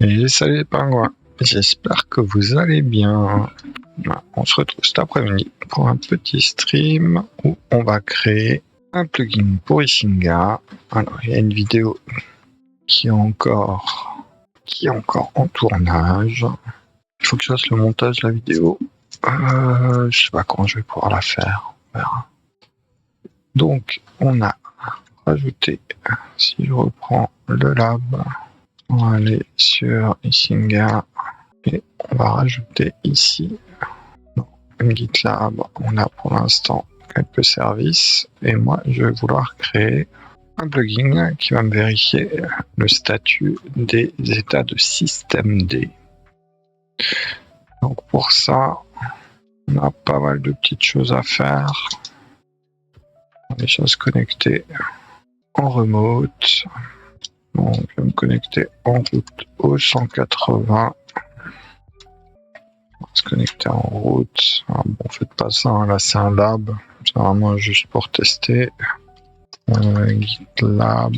Et salut les pingouins, j'espère que vous allez bien. On se retrouve cet après-midi pour un petit stream où on va créer un plugin pour Isinga. Alors il y a une vidéo qui est encore en tournage. Il faut que je fasse le montage de la vidéo. Je sais pas quand je vais pouvoir la faire. On verra. Donc on a rajouté, si je reprends le lab, on va aller sur Isinga et on va rajouter ici une GitLab. On a pour l'instant quelques services et moi je vais vouloir créer un plugin qui va me vérifier le statut des états de systemd. Donc pour ça, on a pas mal de petites choses à faire. On va déjà se connecter en remote. Donc je vais me connecter en route au 180. On va se connecter en route. Alors bon, faites pas ça, hein. Là c'est un lab. C'est vraiment juste pour tester. GitLab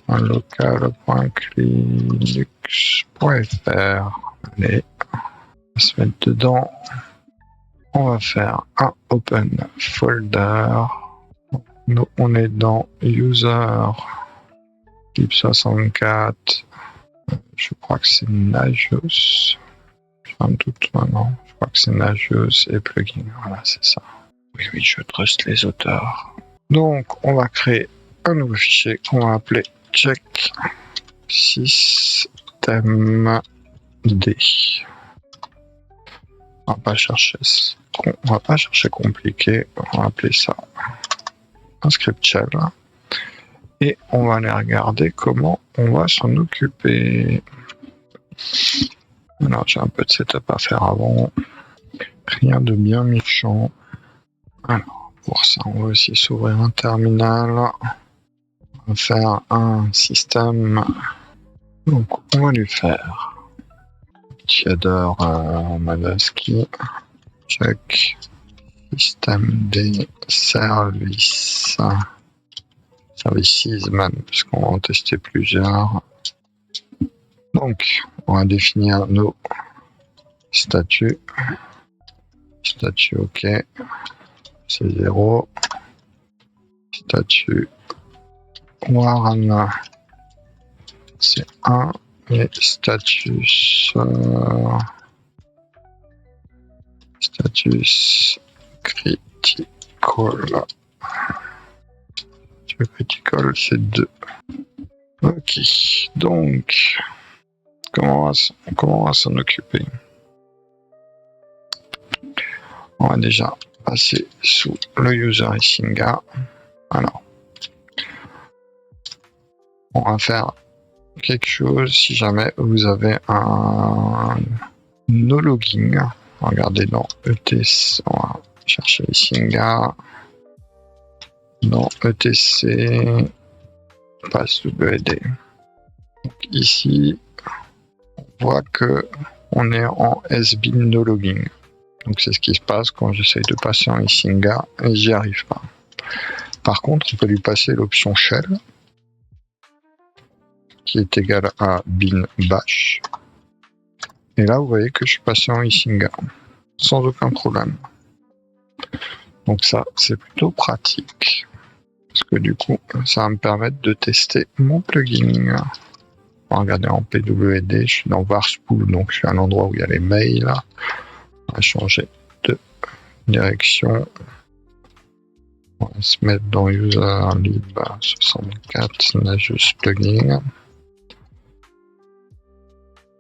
local.linux.fr. Allez, on va se mettre dedans. On va faire un open folder. Nous, on est dans user lib64. Je crois que c'est Nagios. J'ai un doute maintenant. Je crois que c'est Nagios et plugin. Voilà, c'est ça. Oui, je trust les auteurs. Donc, on va créer un nouveau fichier qu'on va appeler check systemd. On va pas chercher compliqué. On va appeler ça un script shell. Et on va aller regarder comment on va s'en occuper. Alors, j'ai un peu de setup à faire avant. Rien de bien méchant. Alors, pour ça, on va aussi s'ouvrir un terminal. On va faire un système. Donc, on va lui faire shader Madaski. Check systemd services même, parce qu'on va en tester plusieurs. Donc, on va définir nos statuts. Statut OK, c'est 0. Statut warn, c'est 1. Et status critical. Critical, c'est 2. Ok, donc, comment on va s'en occuper? On va déjà passer sous le user Isinga. Alors, on va faire quelque chose si jamais vous avez un no logging. Regardez dans ETC, on va chercher Isinga. Dans ETC passwd. Donc ici, on voit que on est en sbin no logging. Donc c'est ce qui se passe quand j'essaye de passer en Isinga et j'y arrive pas. Par contre, on peut lui passer l'option shell qui est égale à bin bash. Et là, vous voyez que je suis passé en Isinga sans aucun problème. Donc ça, c'est plutôt pratique. Parce que du coup, ça va me permettre de tester mon plugin. On va regarder en pwd, je suis dans varspool, donc je suis à l'endroit où il y a les mails. On va changer de direction. On va se mettre dans user lib64 Nagios plugin.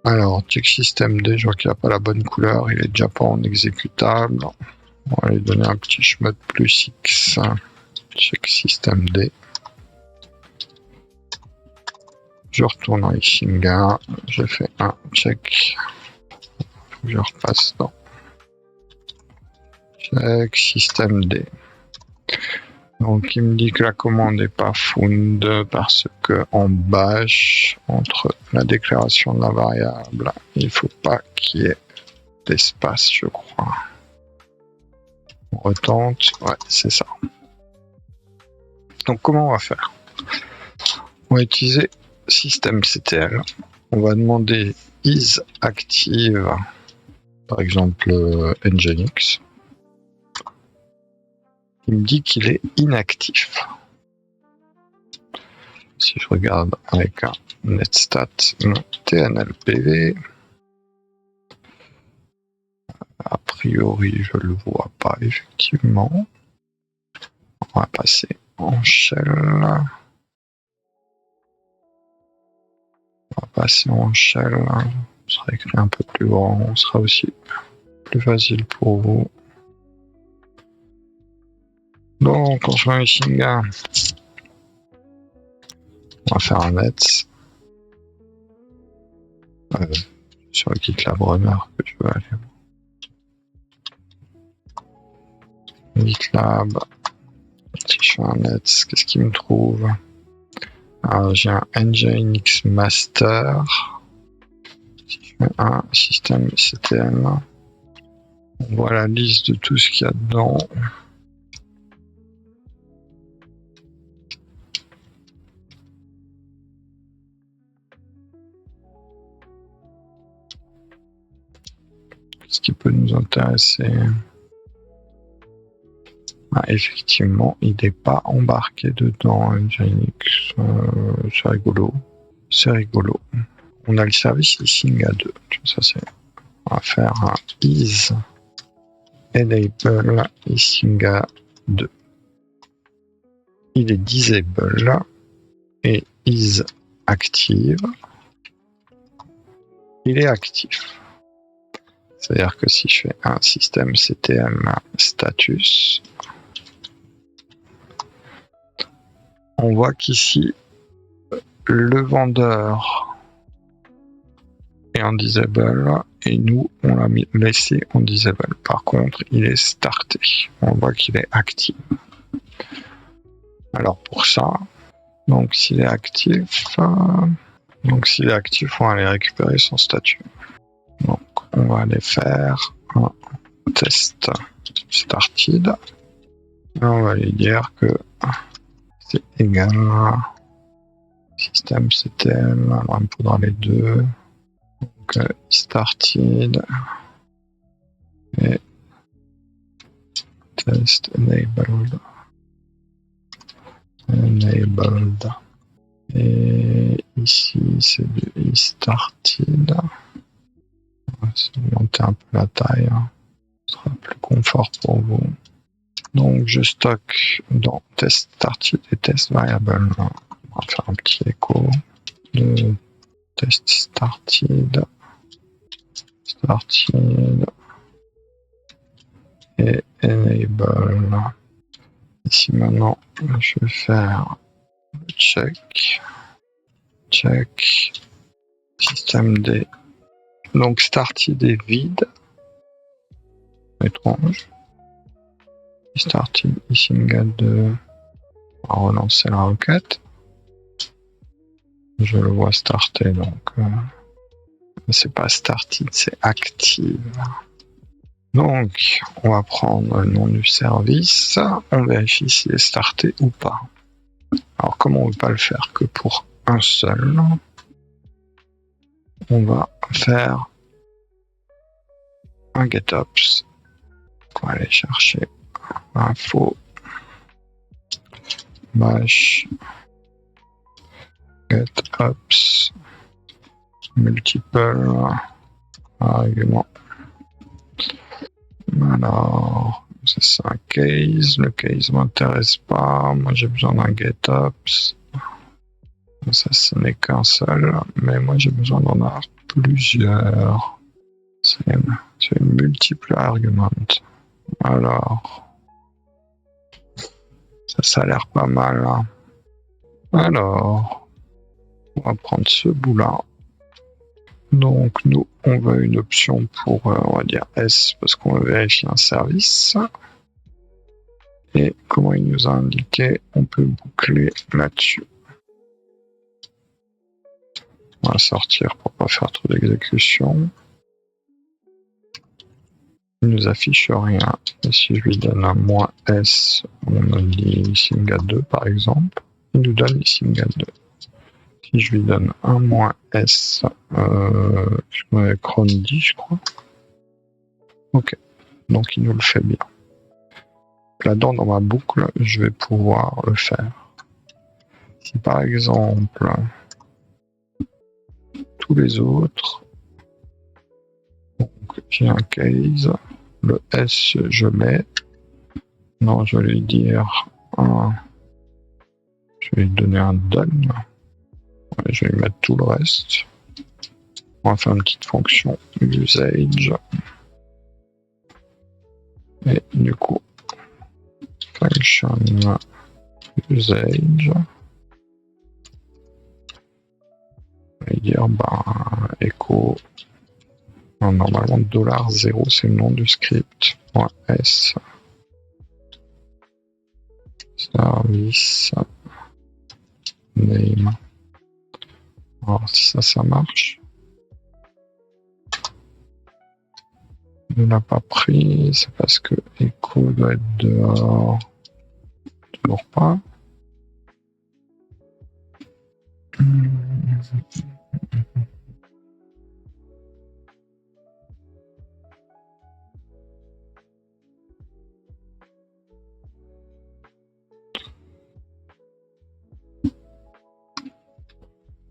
Alors, check systemd, je vois qu'il n'a pas la bonne couleur, il est déjà pas en exécutable. On va lui donner un petit schmod plus X. Check systemd. Je retourne en Isinga, je fais un check. Je repasse dans check systemd. Donc il me dit que la commande n'est pas found parce que en bash, entre la déclaration de la variable, il ne faut pas qu'il y ait d'espace, je crois. On retente, ouais, c'est ça. Donc comment on va faire? On va utiliser systemctl. On va demander is active, par exemple Nginx. Il me dit qu'il est inactif. Si je regarde avec un netstat TNLPV, a priori je le vois pas effectivement. On va passer en shell. On va passer en shell. Ce sera écrit un peu plus grand, ce sera aussi plus facile pour vous. Donc on se met un Isinga. On va faire un net. Sur le GitLab Runner que tu veux aller. GitLab. Si je fais un net, qu'est-ce qu'il me trouve? Alors j'ai un Nginx master. Si je fais un système CTM, on voit la liste de tout ce qu'il y a dedans. Ce qui peut nous intéresser. Ah, effectivement, il n'est pas embarqué dedans, Nginx. C'est rigolo. C'est rigolo. On a le service Isinga 2. Ça, c'est... On va faire un is enable Isinga 2. Il est disable et is active. Il est actif. C'est-à-dire que si je fais un système CTM status, on voit qu'ici, le vendeur est en disable et nous, on l'a laissé en disable. Par contre, il est starté. On voit qu'il est actif. Alors pour ça, donc s'il est actif, on va aller récupérer son statut. Donc on va aller faire un test started. Et on va lui dire que c'est égal système CTL, on me faudra les deux. Donc started et test enabled. Et ici c'est du started. On va augmenter un peu la taille, hein. Ce sera plus confort pour vous. Donc je stocke dans test started et test variable. On va faire un petit écho de test started et enable. Ici maintenant je vais faire check système D. Donc started est vide. Étrange. Started Isinga 2. On va relancer la requête. Je le vois starter, donc c'est pas started, c'est active. Donc on va prendre le nom du service, on vérifie s'il est starté ou pas. Alors comme on ne veut pas le faire que pour un seul, on va faire un getops. On va aller chercher info bash getops multiple argument. Alors ça c'est un case, le case m'intéresse pas, moi j'ai besoin d'un getops. Ça ce n'est qu'un seul, mais moi j'ai besoin d'en avoir plusieurs. C'est une multiple argument. Alors ça a l'air pas mal, hein. Alors on va prendre ce bout là. Donc nous on veut une option pour on va dire S parce qu'on veut vérifier un service. Et comment il nous a indiqué, on peut boucler là-dessus. On va sortir pour pas faire trop d'exécution. Il nous affiche rien. Et si je lui donne un -S, on a dit Isinga 2 par exemple, il nous donne Isinga 2. Si je lui donne un moins S, Cron 10, je crois. Ok, donc il nous le fait bien. Là-dedans, dans ma boucle, je vais pouvoir le faire. Si par exemple, tous les autres, donc j'ai un case, le S, je l'ai. Non, je vais lui dire je vais lui donner un done. Ouais, je vais lui mettre tout le reste. On va faire une petite fonction usage. Et du coup, function usage. Je vais dire echo. Non, normalement, $0 c'est le nom du script. .s service name. Alors si ça marche. Il ne l'a pas pris, c'est parce que echo doit être dehors. Toujours pas.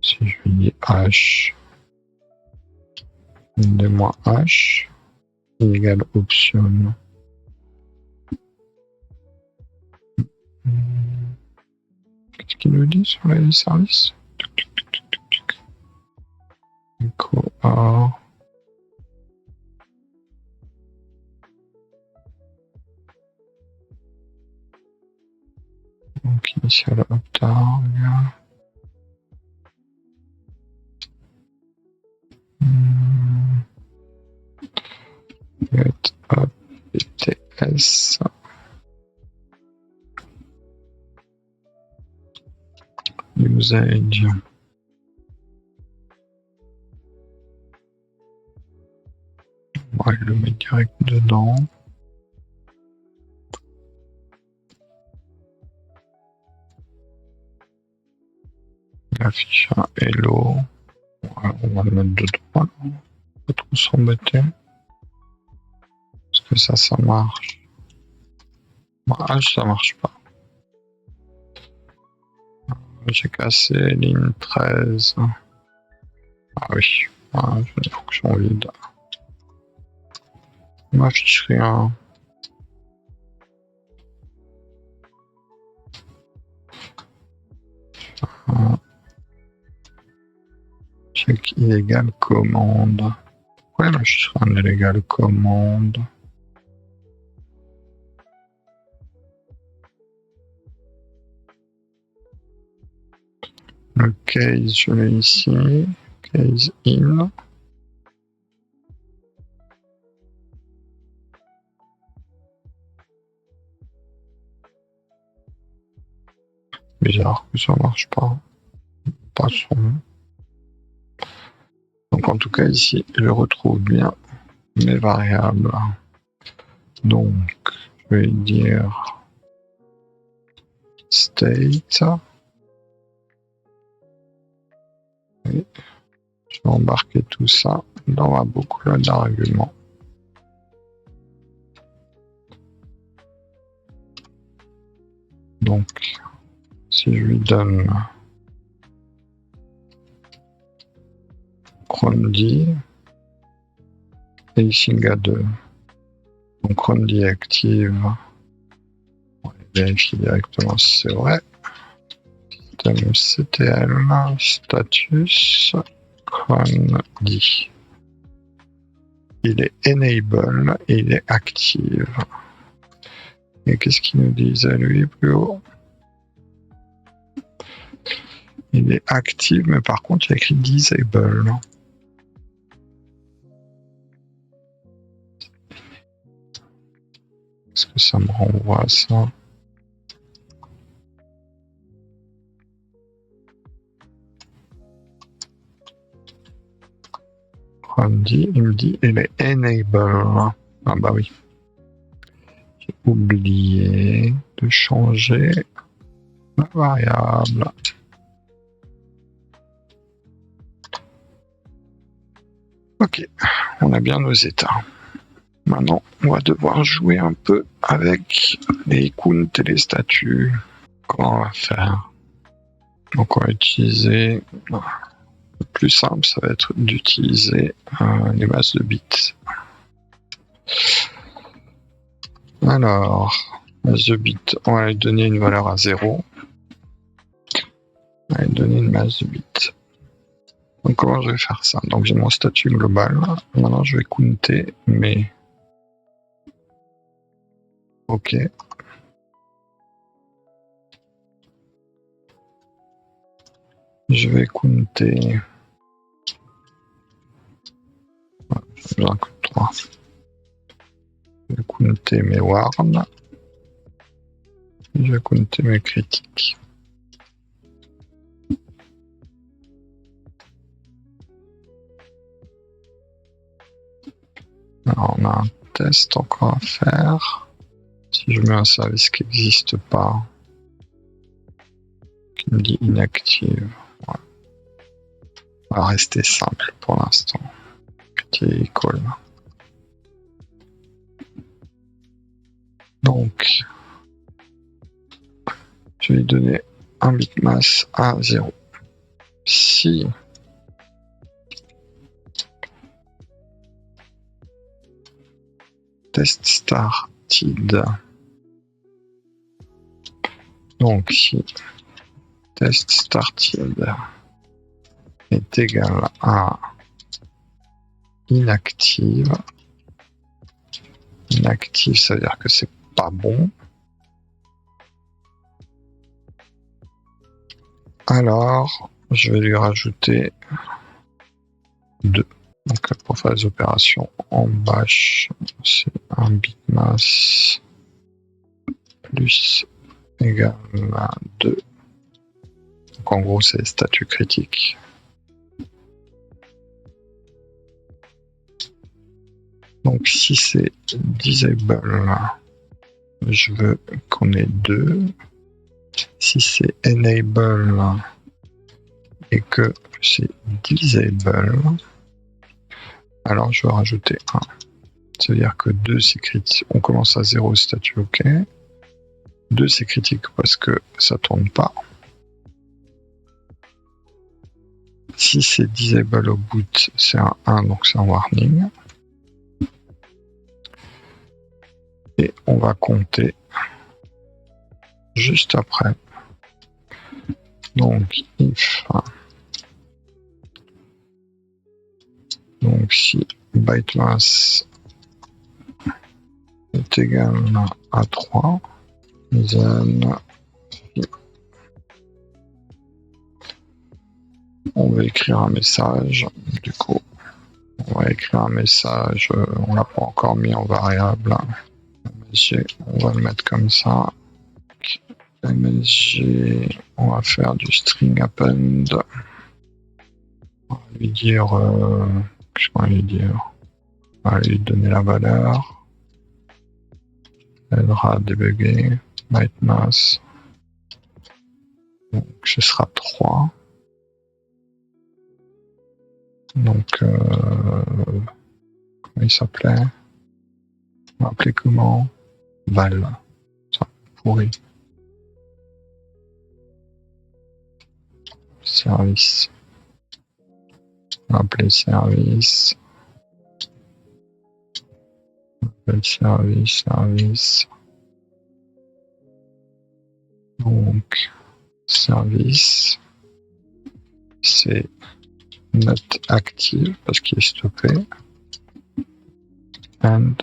Si je lui dis H, donnez-moi H, égale option. Qu'est-ce qu'il nous dit sur les services? Echo A. Donc initial uptime. Get up BTS. Usage. On va le mettre direct dedans. Affiche un hello. On va le mettre dedans. Pas trop s'embêter. Parce que ça marche. H, ça marche pas. J'ai cassé ligne 13. Ah oui, j'ai une fonction vide. Il m'affiche rien. Check illégal commande. Pourquoi il m'affiche un illégal commande? Le case, je l'ai ici. Case in. Bizarre que ça marche pas. Passons. Donc en tout cas ici, je retrouve bien mes variables. Donc, je vais dire state. Et je vais embarquer tout ça dans ma boucle d'argument. Donc, si je lui donne Crondy et Isinga 2, donc Crondy active, on va vérifier directement si c'est vrai. Système CTL, status, Crondy. Il est enable et il est active. Et qu'est-ce qu'il nous dit à lui plus haut? Il est active, mais par contre, il y a écrit disable. Est-ce que ça me renvoie à ça? Il me dit il est enable. Ah bah oui. J'ai oublié de changer la variable. Ok, on a bien nos états. Maintenant, on va devoir jouer un peu avec les icônes et les statuts. Comment on va faire? Donc on va utiliser... Le plus simple, ça va être d'utiliser les masses de bits. Alors, masse de bits, on va lui donner une valeur à 0. On va lui donner une masse de bits. Donc comment je vais faire ça? Donc j'ai mon statut global. Maintenant je vais counter mes... Ok. Je vais counter... J'ai besoin que 3. Je vais counter mes warns. Je vais counter mes critiques. Alors on a un test encore à faire. Si je mets un service qui n'existe pas, qui me dit inactive, voilà. On va rester simple pour l'instant. Petit call. Donc, je vais lui donner un bitmass à 0. Si test started, donc si test started est égal à inactive, inactive ça veut dire que c'est pas bon, alors je vais lui rajouter 2. Donc pour faire les opérations en bash, c'est un bitmass plus égal à 2. Donc en gros c'est statut critique. Donc si c'est disable, je veux qu'on ait 2. Si c'est enable et que c'est disable, alors je vais rajouter 1. C'est-à-dire que 2 c'est critique. On commence à 0 statut OK. 2 c'est critique parce que ça tourne pas. Si c'est disable au boot, c'est un 1, donc c'est un warning. Et on va compter juste après. Donc if, donc si bytemass est égal à 3, then on va écrire un message. Du coup, on va écrire un message. On l'a pas encore mis en variable. MSG, on va le mettre comme ça. MSG, on va faire du string append. On va lui dire, qu'est-ce qu'on va lui dire? On va lui donner la valeur. Elle aura débugger. Bytemass. Donc ce sera 3. Donc comment il s'appelait? On va appeler comment? Val. Ça pourri. Service. On va appeler service. On va appeler service. Donc service. C'est not active parce qu'il est stoppé. And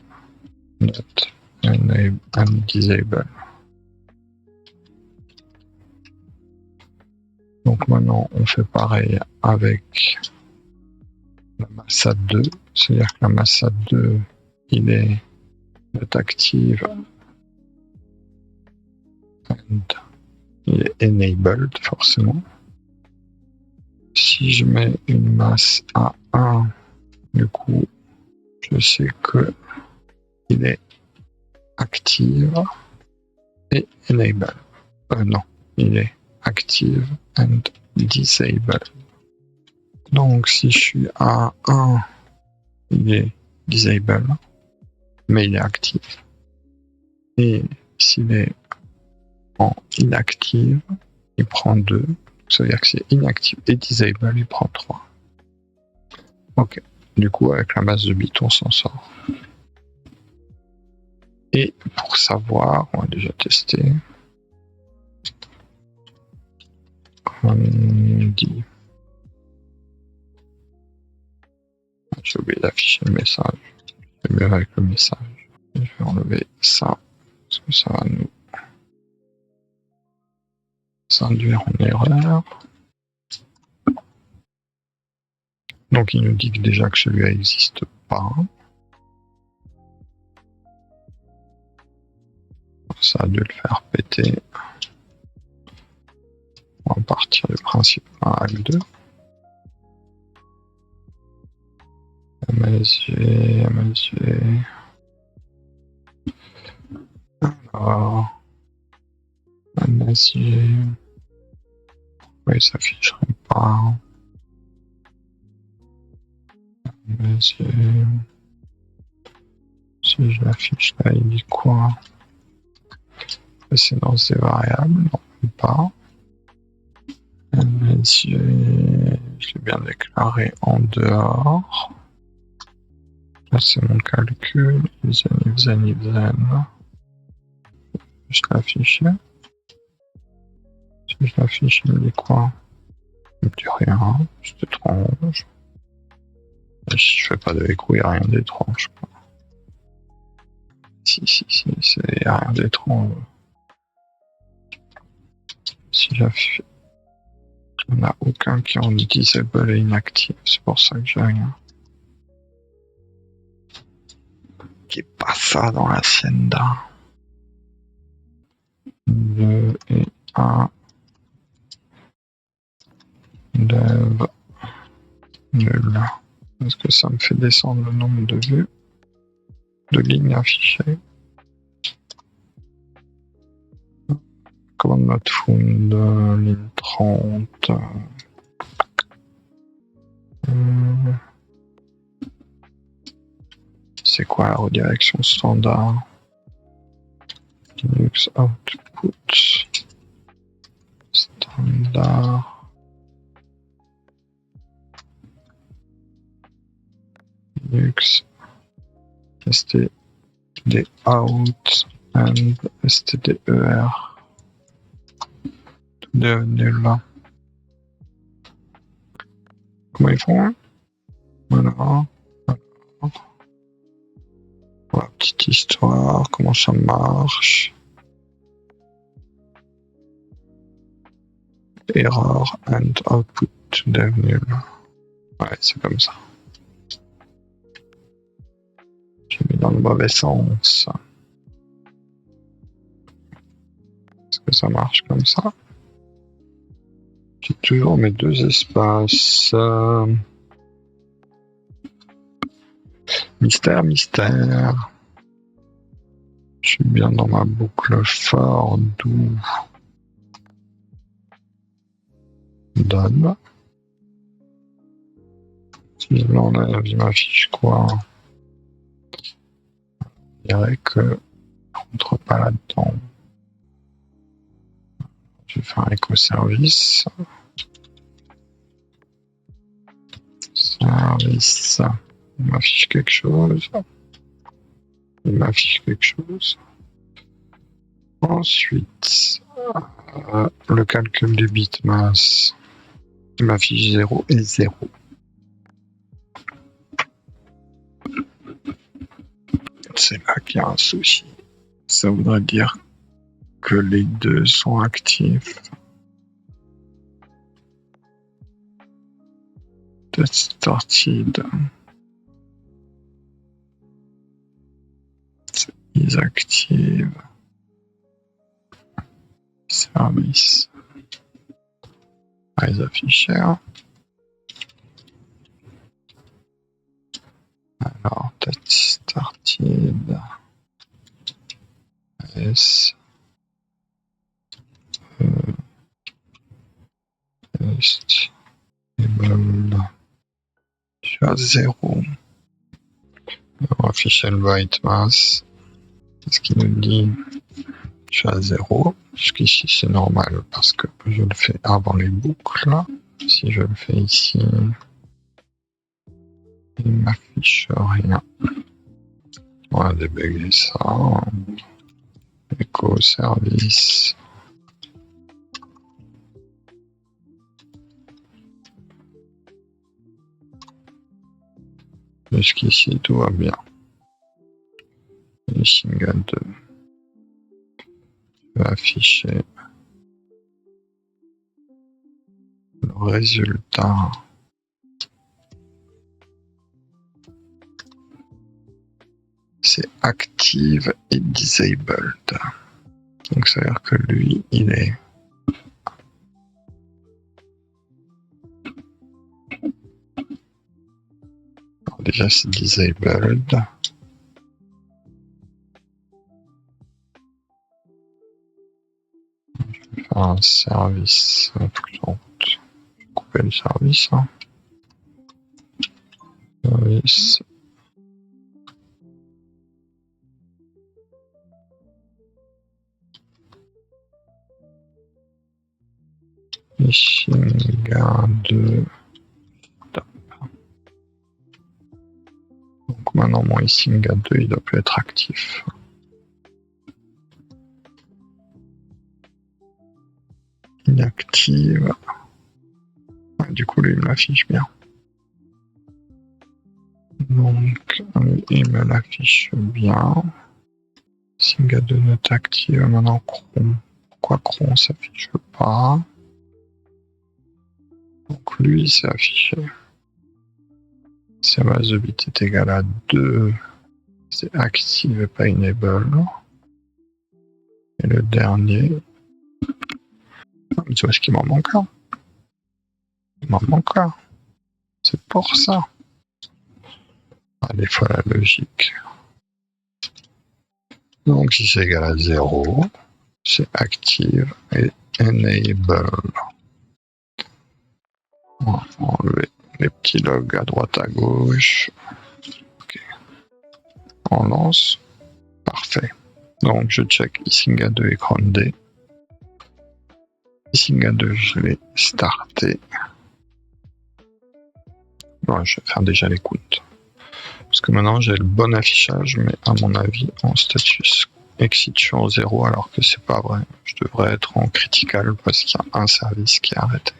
not enable and disable. Donc maintenant on fait pareil avec la massa 2, c'est-à-dire que la massa 2 il est not active and il est enabled forcément. Si je mets une masse à 1, du coup je sais que il est active et enable. Non, il est active and disable. Donc si je suis à 1, il est disable, mais il est actif. Et s'il est en inactive, il prend 2. Ça veut dire que c'est inactive et disable, il prend 3. Ok. Du coup, avec la masse de bits, on s'en sort. Et pour savoir, on va déjà tester. On dit. J'ai oublié d'afficher le message. C'est mieux avec le message. Je vais enlever ça. Parce que ça va nous induire en erreur. Donc il nous dit déjà que celui-là n'existe pas. Ça a dû le faire péter. On va partir du principe 1 à 2. MSG, MSG. Alors, MSG. Oui, ça s'afficherait pas. MSG. Si je l'affiche là, il dit quoi? Précédence des variables, non, pas. MSG, je l'ai bien déclaré en dehors. Là, c'est mon calcul. Ibzen. Je l'affiche. Si je l'affiche, il me dit quoi? Il me dit rien, c'est étrange. Et si je fais pas de écho, il n'y a rien d'étrange. Si, il n'y a rien d'étrange. Si j'affiche. Il n'y en a aucun qui est en disable et inactif, c'est pour ça que j'ai rien. Qui est pas ça dans la Sienda. 2 et 1. Dev. Nul. Est-ce que ça me fait descendre le nombre de vues? De lignes affichées? Commande note found, ligne 30. C'est quoi la redirection standard? Linux output standard. Linux std out and stder. Tout devenu là. Comment ils font? Voilà. Voilà, petite histoire, comment ça marche. Error and output devenu là. Ouais, c'est comme ça. J'ai mis dans le mauvais sens. Est-ce que ça marche comme ça? J'ai toujours mes 2 espaces. Mystère. Je suis bien dans ma boucle for do done. Si je l'enlève, il m'affiche quoi? Je dirais que je rentre pas là-dedans. Je vais faire éco-service. Service. Il m'affiche quelque chose. Ensuite, le calcul des bitmass. Il m'affiche 0 et 0. C'est là qu'il y a un souci. Ça voudrait dire que les 2 sont actifs. Test started. Is active. Service. Les afficheurs. Alors, test started. S. Test. Able. Tu as 0. On va afficher le byte mass. Ce qui nous dit je suis à 0. Jusqu'ici c'est normal parce que je le fais avant les boucles. Si je le fais ici, il m'affiche rien. On va débugger ça. Echo service. Jusqu'ici tout va bien. Ishinga 2. Je vais afficher le résultat. C'est active et disabled. Donc ça veut dire que lui, il est déjà c'est disabled. Je vais faire un service. Couper le service. Service. Ishinga 2. Top. Donc maintenant mon Ishinga 2 il doit plus être actif. Inactive. Du coup lui il m'affiche bien. Donc il me l'affiche bien. Ishinga 2 note active. Maintenant Chrome. Pourquoi Chrome s'affiche pas? Donc lui c'est affiché. Si la base de bits est égale à 2, c'est active et pas enable. Et le dernier, tu vois ce qu'il m'en manque là? Il m'en manque là. C'est pour ça. Ah, des fois la logique. Donc si c'est égal à 0, c'est active et enable. On va enlever les petits logs à droite à gauche. Ok. On lance. Parfait. Donc je check Ishinga 2 et groundé. Ishinga 2, je l'ai starté. Ouais, je vais faire déjà les counts. Parce que maintenant j'ai le bon affichage, mais à mon avis en status exit je suis en 0 alors que c'est pas vrai. Je devrais être en critical parce qu'il y a un service qui est arrêté.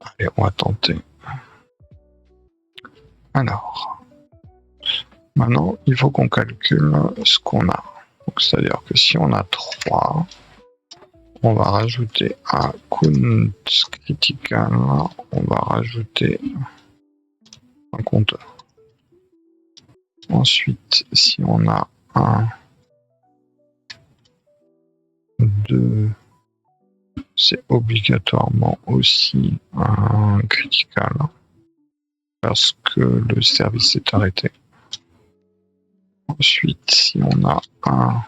Allez, on va tenter. Alors, maintenant il faut qu'on calcule ce qu'on a. C'est-à-dire que si on a 3, on va rajouter un count critical, on va rajouter un compteur. Ensuite, si on a 1, 2, c'est obligatoirement aussi un critical parce que le service est arrêté. Ensuite, si on a un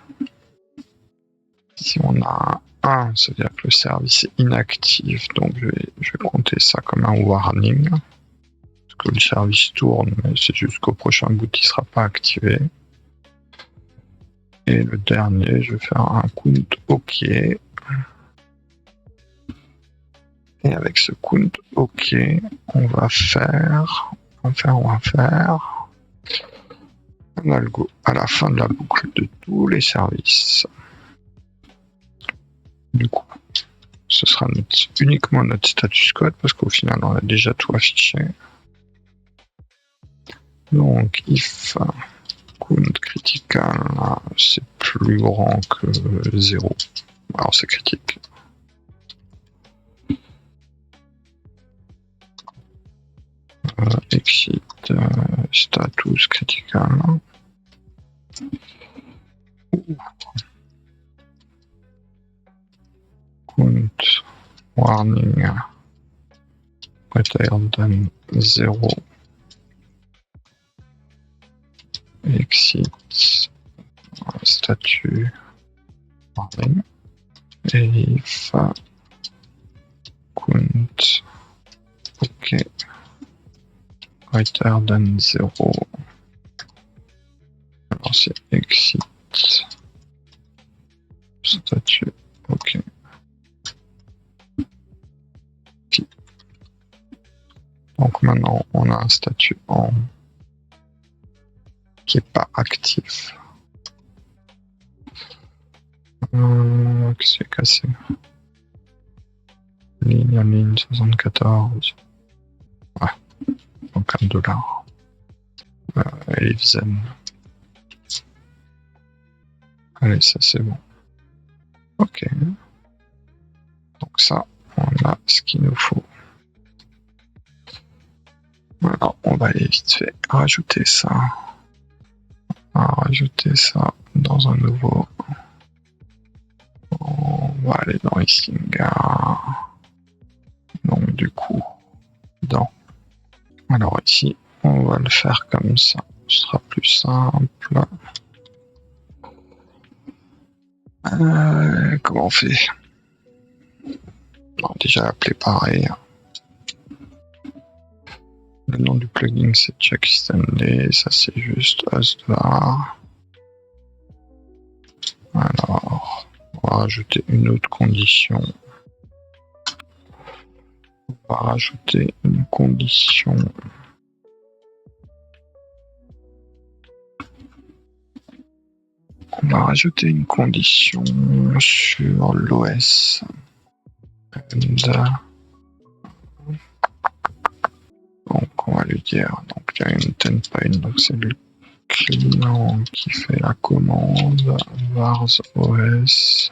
1, c'est-à-dire que le service est inactif, donc je vais compter ça comme un warning. Parce que le service tourne, mais c'est jusqu'au prochain boot qui ne sera pas activé. Et le dernier, je vais faire un count OK. Et avec ce count OK, on va faire un algo à la fin de la boucle de tous les services. Du coup, ce sera uniquement notre status code parce qu'au final, on a déjà tout affiché. Donc, if count critical, c'est plus grand que 0. Alors, c'est critique. Exit status critical. Count warning greater than 0. Exit statut warning. Et if count OK greater than 0. Alors c'est exit. Statut, ok. Donc maintenant on a un statut en qui est pas actif. Qu'est-ce que c'est cassé? Ligne à ligne 74. Ouais, donc $1. Zen. Allez, ça c'est bon. Ok. Donc ça, on a ce qu'il nous faut. Alors, on va aller vite fait rajouter ça. On va rajouter ça dans un nouveau. On va aller dans Isinga. Donc du coup, dans. Alors ici, on va le faire comme ça. Ce sera plus simple. Comment on fait? Non, déjà appelé pareil. Le nom du plugin c'est check systemd, ça c'est juste host-var. Alors, on va rajouter une autre condition. On va rajouter une condition. On va rajouter une condition sur l'OS. Donc on va lui dire, donc il y a une tenpine, donc c'est le client qui fait la commande vars os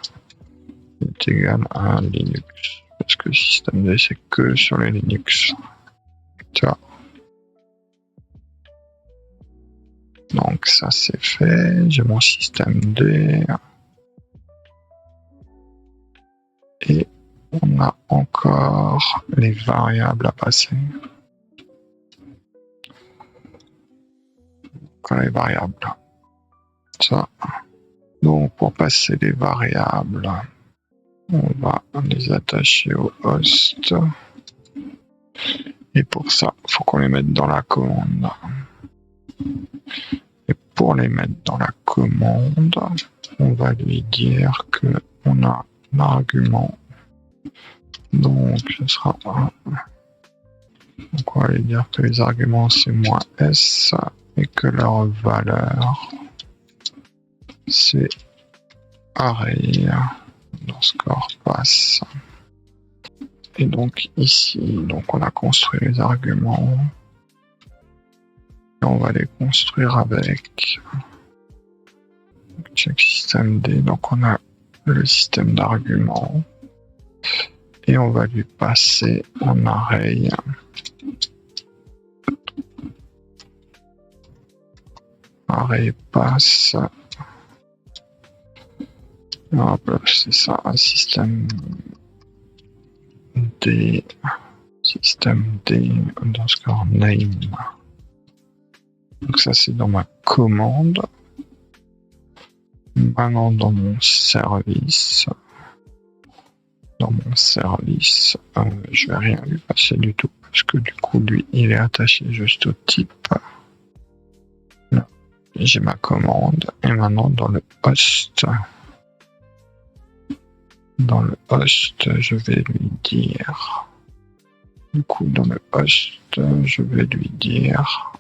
est égal à Linux. Parce que systemd c'est que sur les Linux. Tu vois. Donc ça c'est fait, j'ai mon systemd. Et on a encore les variables à passer. Les variables. Ça. Donc pour passer les variables, on va les attacher au host. Et pour ça, il faut qu'on les mette dans la commande. Et pour les mettre dans la commande, on va lui dire que on a l'argument. Donc ce sera donc on va lui dire que les arguments c'est -s et que leur valeur c'est array dans score pass. Et donc ici, donc on a construit les arguments. Et on va les construire avec check systemd. Donc on a le système d'arguments et on va lui passer en array pass. C'est ça, un système underscore name. Donc ça c'est dans ma commande. Maintenant dans mon service, je vais rien lui passer du tout parce que du coup lui il est attaché juste au type. Là, j'ai ma commande et maintenant dans le host, je vais lui dire. Du coup dans le host, je vais lui dire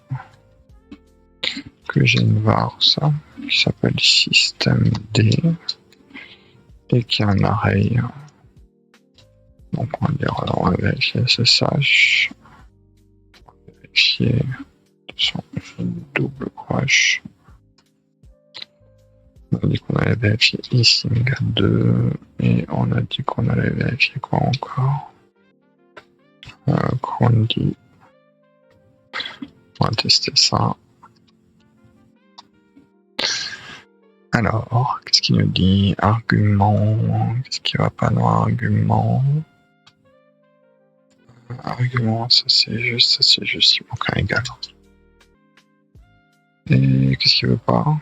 que j'ai une var ça qui s'appelle systemd et qui a un array. Donc on va vérifier SSH, on va vérifier son double croche. On a dit qu'on allait vérifier Isinga 2 et on a dit qu'on allait vérifier quoi encore. Grundy. On va tester ça. Alors, qu'est-ce qu'il nous dit? Argument. Qu'est-ce qui va pas dans argument? Argument, ça c'est juste, il manque un égal. Et qu'est-ce qu'il veut pas?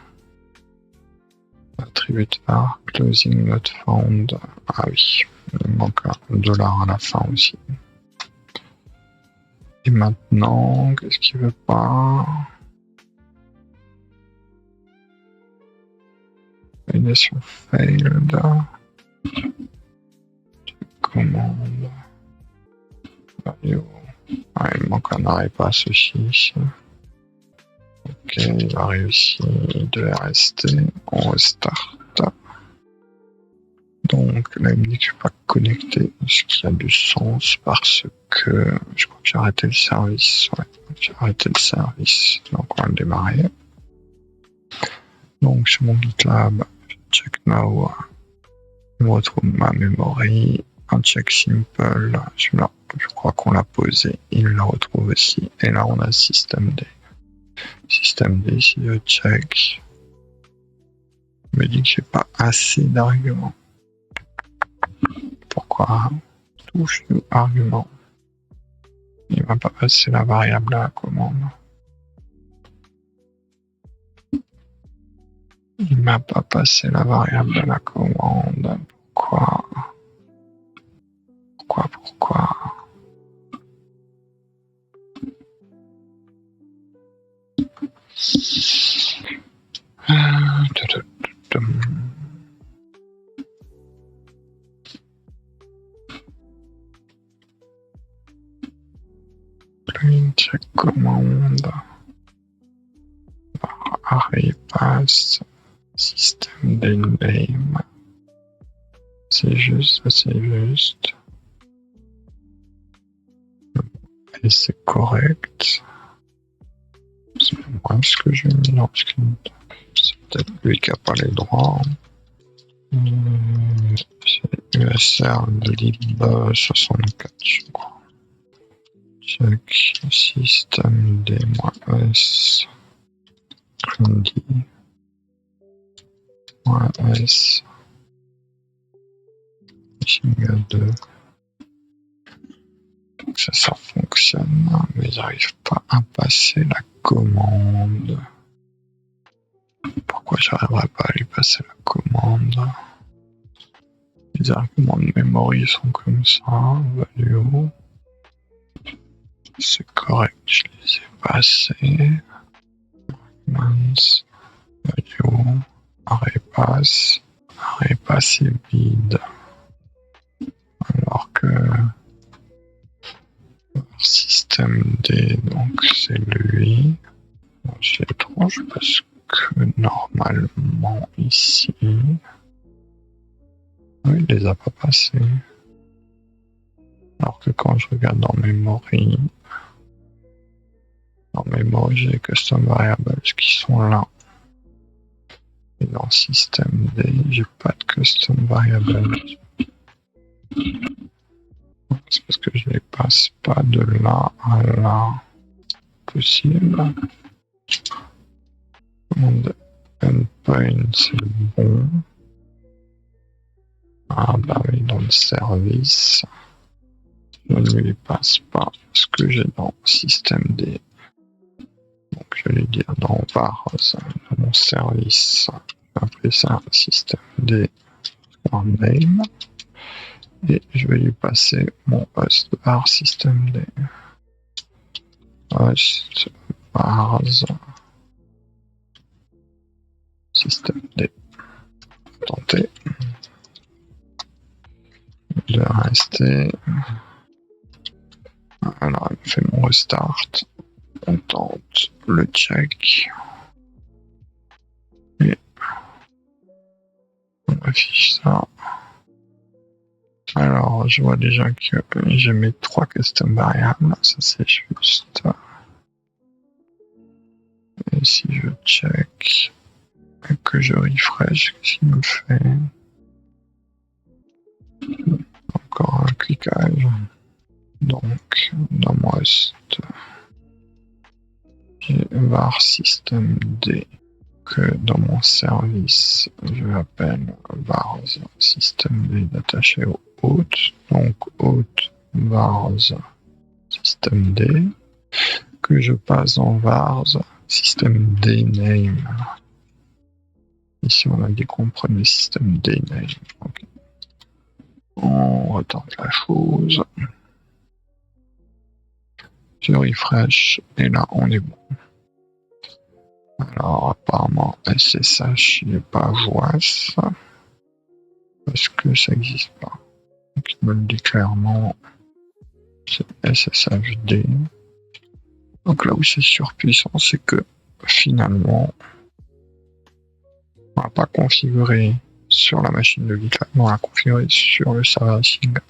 Attribute var, closing not found. Ah oui, il manque un $, à la fin aussi. Et maintenant, qu'est-ce qu'il veut pas? Validation failed. Commande. Value. Ah, il manque un arrêt pas associé. Ok, il a réussi de rester. On restart. Donc là, il me dit que je ne suis pas connecté, ce qui a du sens parce que je crois que j'ai arrêté le service. Ouais, j'ai arrêté le service. Donc on va le démarrer. Donc sur mon GitLab, check now. Je retrouve ma memory. Un check simple. Celui-là, je crois qu'on l'a posé. Il le retrouve aussi. Et là, on a systemd. Systemd, si je check, il me dit que j'ai pas assez d'arguments. Pourquoi? Touche new argument. Il va pas passer la variable à la commande. Il m'a pas passé la variable à la commande. Pourquoi? Check commande. Array pass. Systemd name. C'est juste, c'est juste. Et c'est correct. C'est moi ce que j'ai mis là. C'est peut-être lui qui a pas les droits. C'est USR lib 64, je crois. Check systemd-s -s Shinga 2. Ça fonctionne, mais j'arrive pas à passer la commande. Pourquoi j'arriverai pas à lui passer la commande? Les arguments de memory sont comme ça. Value. C'est correct, je les ai passés. Arguments. Value. Array pass. Array pass est vide. Alors que systemd, donc c'est lui. C'est étrange parce que normalement ici, il les a pas passés. Alors que quand je regarde dans memory, j'ai les custom variables qui sont là. Et dans systemd, j'ai pas de custom variables. C'est parce que je les passe pas de là à là. Possible. Commande endpoint, c'est bon. Ah bah oui, dans le service, je ne les passe pas ce que j'ai dans systemd. Donc je vais dire dans vars, dans mon service, je vais appeler ça systemd name. Et je vais lui passer mon host var systemd. Host vars systemd. Tenter de rester. Alors, il me fait mon restart. On tente le check. Et on affiche ça. Alors, je vois déjà que j'ai mes 3 custom variables. Ça, c'est juste. Et si je check et que je refresh, qu'est-ce qu'il me fait? Encore un cliquage. Donc, dans mon host, j'ai var systemd que dans mon service, je l'appelle vars systemd attaché au hôte. Donc, hôte vars systemd que je passe en vars systemd name. Ici, on a dit qu'on prenait systemd name. Okay. On retente la chose. Je refresh et là on est bon. Alors apparemment SSH il n'est pas JOAS parce que ça n'existe pas. Donc il me le dit clairement, c'est SSHD. Donc là où c'est surpuissant, c'est que finalement on va pas configurer sur la machine de GitLab, on va configurer sur le serveur Isinga.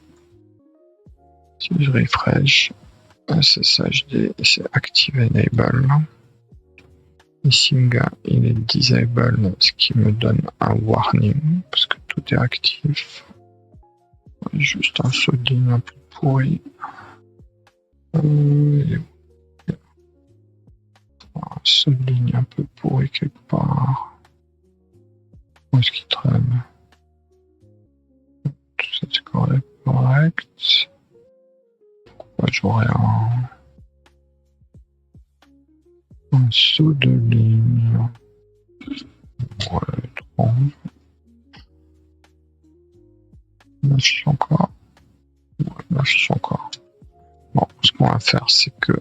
Si je refresh, SSHD c'est Active Enable. Isinga il est Disable, ce qui me donne un warning parce que tout est actif. Juste un saut de ligne un peu pourri. Un saut de ligne un peu pourri quelque part. Où est-ce qu'il traîne? Tout ça c'est correct. Pourquoi j'aurais un saut de ligne? Ouais, étrange. Lâche encore. Ouais, lâche encore. Bon, ce qu'on va faire, c'est que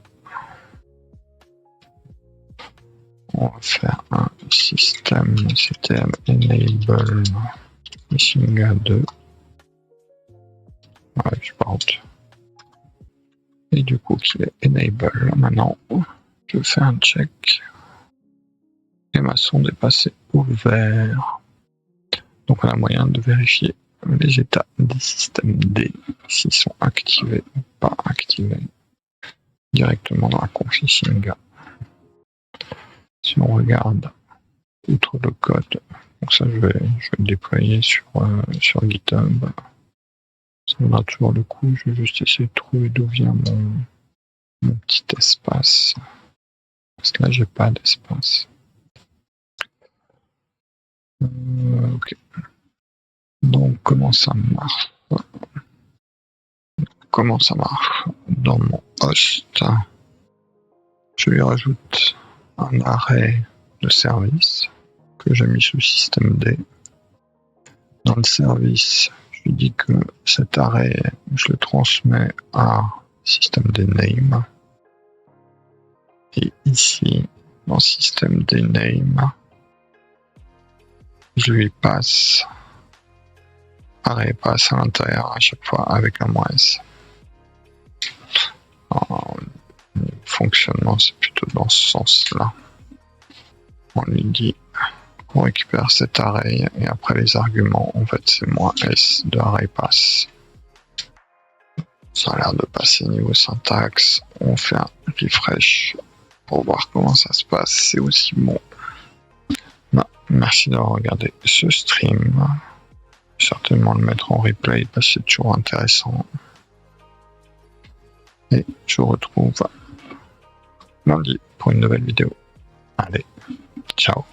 on va faire un système CTM enable Isinga 2. Ouais, je parte. Et du coup, qu'il est enable. Maintenant, je fais un check. Et ma sonde est passée au vert. Donc on a moyen de vérifier les états des systèmes D, s'ils sont activés ou pas activés, directement dans la conf Isinga. Si on regarde outre le code, donc ça je vais le déployer sur GitHub. Ça vaudra toujours le coup, je vais juste essayer de trouver d'où vient mon petit espace. Parce que là j'ai pas d'espace. Ok. Donc comment ça marche? Dans mon host, je lui rajoute un arrêt de service que j'ai mis sous système D. Dans le service, je lui dis que cet arrêt, je le transmets à système D name. Et ici, dans système D name, je lui passe arrêt passe à l'intérieur à chaque fois avec un -s. Le fonctionnement, c'est plutôt dans ce sens-là. On lui dit qu'on récupère cet array et après les arguments, en fait, c'est -s de array pass. Ça a l'air de passer niveau syntaxe. On fait un refresh pour voir comment ça se passe. C'est aussi bon. Merci d'avoir regardé ce stream. Je vais certainement le mettre en replay parce que c'est toujours intéressant. Et je vous retrouve lundi pour une nouvelle vidéo. Allez, ciao.